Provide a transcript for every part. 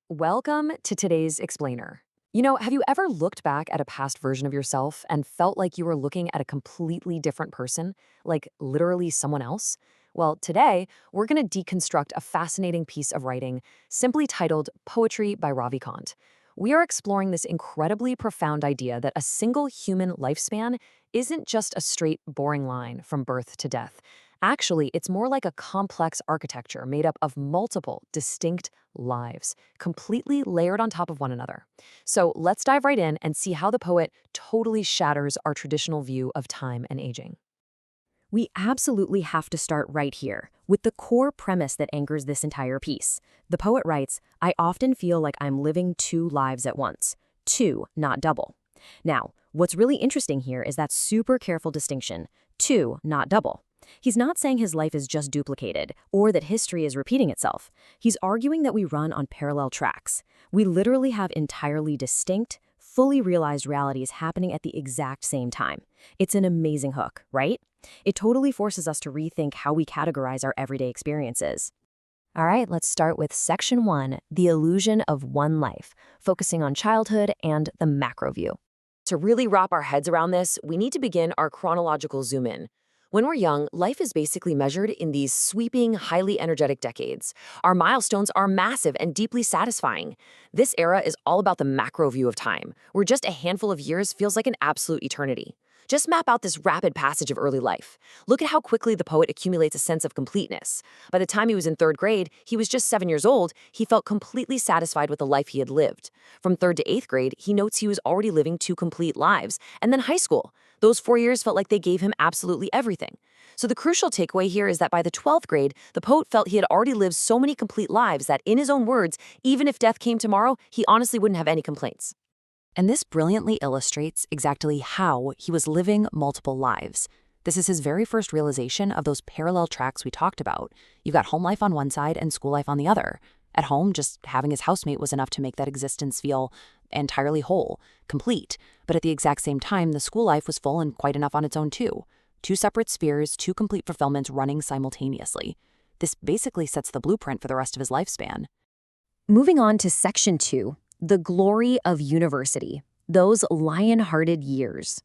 Welcome to today's explainer. Have you ever looked back at a past version of yourself and felt like you were looking at a completely different person, like literally someone else? Well, today we're going to deconstruct a fascinating piece of writing simply titled Poetry by Ravi Kant. We are exploring this incredibly profound idea that a single human lifespan isn't just a straight, boring line from birth to death. Actually, it's more like a complex architecture made up of multiple, distinct lives, completely layered on top of one another. So let's dive right in and see how the poet totally shatters our traditional view of time and aging. We absolutely have to start right here, with the core premise that anchors this entire piece. The poet writes, I often feel like I'm living two lives at once. Two, not double. Now, what's really interesting here is that super careful distinction. Two, not double. He's not saying his life is just duplicated, or that history is repeating itself. He's arguing that we run on parallel tracks. We literally have entirely distinct, fully realized realities happening at the exact same time. It's an amazing hook, right? It totally forces us to rethink how we categorize our everyday experiences. All right, let's start with section one, the illusion of one life, focusing on childhood and the macro view. To really wrap our heads around this, we need to begin our chronological zoom in. When we're young, life is basically measured in these sweeping, highly energetic decades. Our milestones are massive and deeply satisfying. This era is all about the macro view of time, where just a handful of years feels like an absolute eternity. Just map out this rapid passage of early life. Look at how quickly the poet accumulates a sense of completeness. By the time he was in third grade, he was just 7 years old, he felt completely satisfied with the life he had lived. From third to eighth grade, he notes he was already living two complete lives. And then high school. Those 4 years felt like they gave him absolutely everything. So the crucial takeaway here is that by the 12th grade, the poet felt he had already lived so many complete lives that, in his own words, even if death came tomorrow, he honestly wouldn't have any complaints. And this brilliantly illustrates exactly how he was living multiple lives. This is his very first realization of those parallel tracks we talked about. You've got home life on one side and school life on the other. At home, just having his housemate was enough to make that existence feel entirely whole, complete. But at the exact same time, the school life was full and quite enough on its own too. Two separate spheres, two complete fulfillments running simultaneously. This basically sets the blueprint for the rest of his lifespan. Moving on to section two, the glory of university, those lion-hearted years.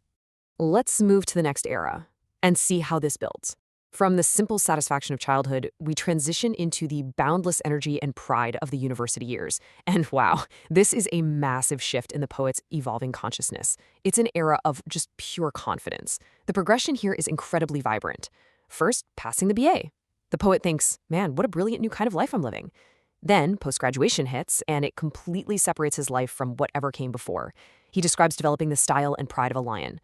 Let's move to the next era and see how this builds. From the simple satisfaction of childhood, we transition into the boundless energy and pride of the university years. And wow, this is a massive shift in the poet's evolving consciousness. It's an era of just pure confidence. The progression here is incredibly vibrant. First, passing the BA. The poet thinks, man, what a brilliant new kind of life I'm living. Then, post-graduation hits, and it completely separates his life from whatever came before. He describes developing the style and pride of a lion.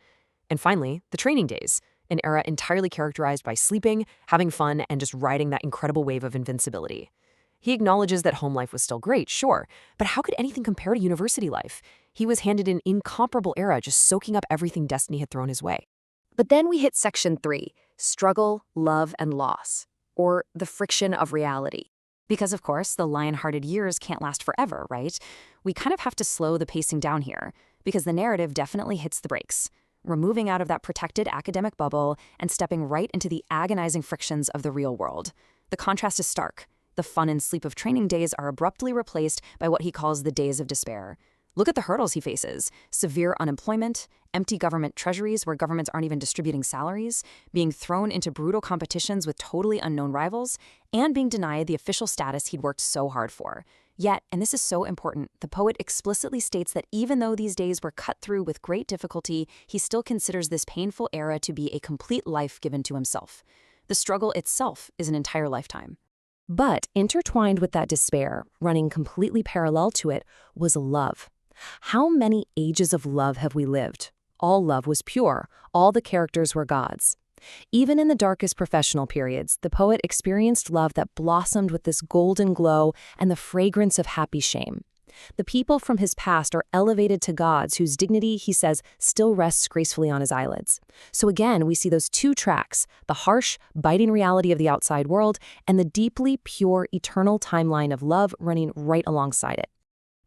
And finally, the training days, an era entirely characterized by sleeping, having fun, and just riding that incredible wave of invincibility. He acknowledges that home life was still great, sure, but how could anything compare to university life? He was handed an incomparable era, just soaking up everything destiny had thrown his way. But then we hit section three, struggle, love, and loss, or the friction of reality. Because, of course, the lion-hearted years can't last forever, right? We kind of have to slow the pacing down here, because the narrative definitely hits the brakes. We're moving out of that protected academic bubble and stepping right into the agonizing frictions of the real world. The contrast is stark. The fun and sleep of training days are abruptly replaced by what he calls the days of despair. Look at the hurdles he faces: severe unemployment, empty government treasuries where governments aren't even distributing salaries, being thrown into brutal competitions with totally unknown rivals, and being denied the official status he'd worked so hard for. Yet, and this is so important, the poet explicitly states that even though these days were cut through with great difficulty, he still considers this painful era to be a complete life given to himself. The struggle itself is an entire lifetime. But intertwined with that despair, running completely parallel to it, was love. How many ages of love have we lived? All love was pure. All the characters were gods. Even in the darkest professional periods, the poet experienced love that blossomed with this golden glow and the fragrance of happy shame. The people from his past are elevated to gods whose dignity, he says, still rests gracefully on his eyelids. So again, we see those two tracks, the harsh, biting reality of the outside world and the deeply pure, eternal timeline of love running right alongside it.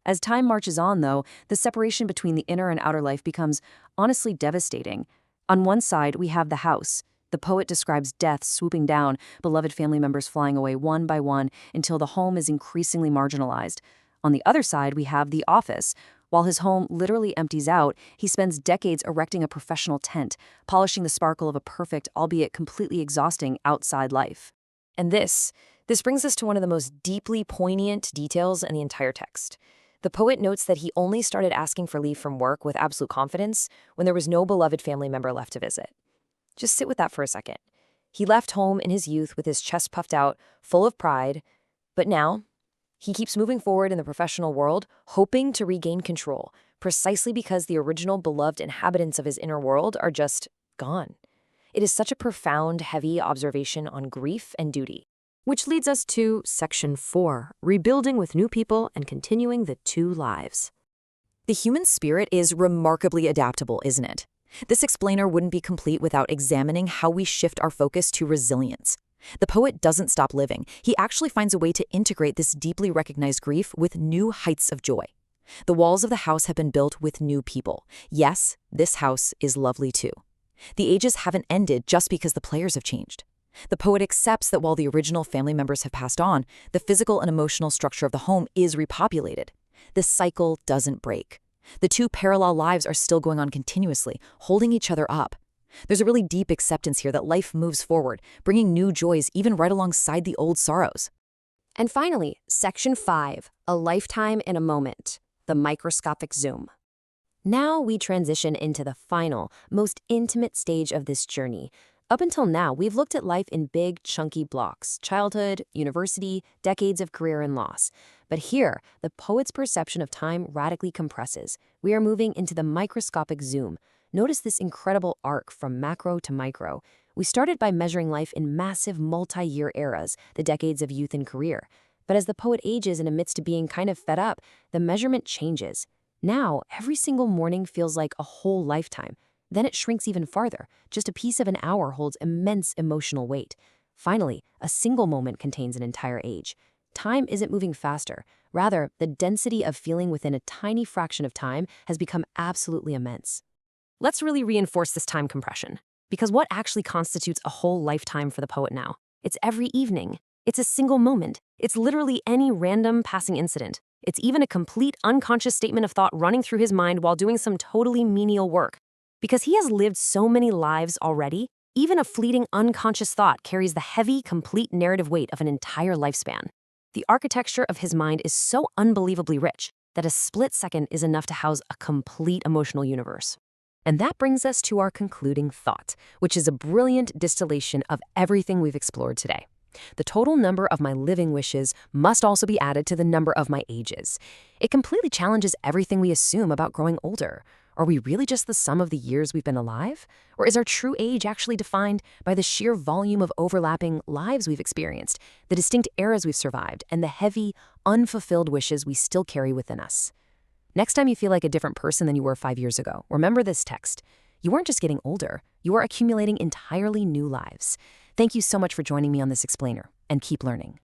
As time marches on, though, the separation between the inner and outer life becomes honestly devastating. On one side, we have the house. The poet describes death swooping down, beloved family members flying away one by one until the home is increasingly marginalized. On the other side, we have the office. While his home literally empties out, he spends decades erecting a professional tent, polishing the sparkle of a perfect, albeit completely exhausting, outside life. And this brings us to one of the most deeply poignant details in the entire text. The poet notes that he only started asking for leave from work with absolute confidence when there was no beloved family member left to visit. Just sit with that for a second. He left home in his youth with his chest puffed out, full of pride, but now he keeps moving forward in the professional world, hoping to regain control, precisely because the original beloved inhabitants of his inner world are just gone. It is such a profound, heavy observation on grief and duty. Which leads us to Section 4, Rebuilding with New People and Continuing the Two Lives. The human spirit is remarkably adaptable, isn't it? This explainer wouldn't be complete without examining how we shift our focus to resilience. The poet doesn't stop living. He actually finds a way to integrate this deeply recognized grief with new heights of joy. The walls of the house have been built with new people. Yes, this house is lovely too. The ages haven't ended just because the players have changed. The poet accepts that while the original family members have passed on, the physical and emotional structure of the home is repopulated. The cycle doesn't break. The two parallel lives are still going on continuously, holding each other up. There's a really deep acceptance here that life moves forward, bringing new joys even right alongside the old sorrows. And finally, Section 5, A Lifetime in a Moment, the Microscopic Zoom. Now we transition into the final, most intimate stage of this journey. Up until now, we've looked at life in big, chunky blocks: childhood, university, decades of career and loss. But here, the poet's perception of time radically compresses. We are moving into the microscopic zoom. Notice this incredible arc from macro to micro. We started by measuring life in massive multi-year eras, the decades of youth and career. But as the poet ages and admits to being kind of fed up, the measurement changes. Now, every single morning feels like a whole lifetime. Then it shrinks even farther. Just a piece of an hour holds immense emotional weight. Finally, a single moment contains an entire age. Time isn't moving faster. Rather, the density of feeling within a tiny fraction of time has become absolutely immense. Let's really reinforce this time compression. Because what actually constitutes a whole lifetime for the poet now? It's every evening. It's a single moment. It's literally any random passing incident. It's even a complete unconscious statement of thought running through his mind while doing some totally menial work. Because he has lived so many lives already, even a fleeting unconscious thought carries the heavy, complete narrative weight of an entire lifespan. The architecture of his mind is so unbelievably rich that a split second is enough to house a complete emotional universe. And that brings us to our concluding thought, which is a brilliant distillation of everything we've explored today. The total number of my living wishes must also be added to the number of my ages. It completely challenges everything we assume about growing older. Are we really just the sum of the years we've been alive? Or is our true age actually defined by the sheer volume of overlapping lives we've experienced, the distinct eras we've survived, and the heavy, unfulfilled wishes we still carry within us? Next time you feel like a different person than you were 5 years ago, remember this text. You weren't just getting older, you are accumulating entirely new lives. Thank you so much for joining me on this explainer, and keep learning.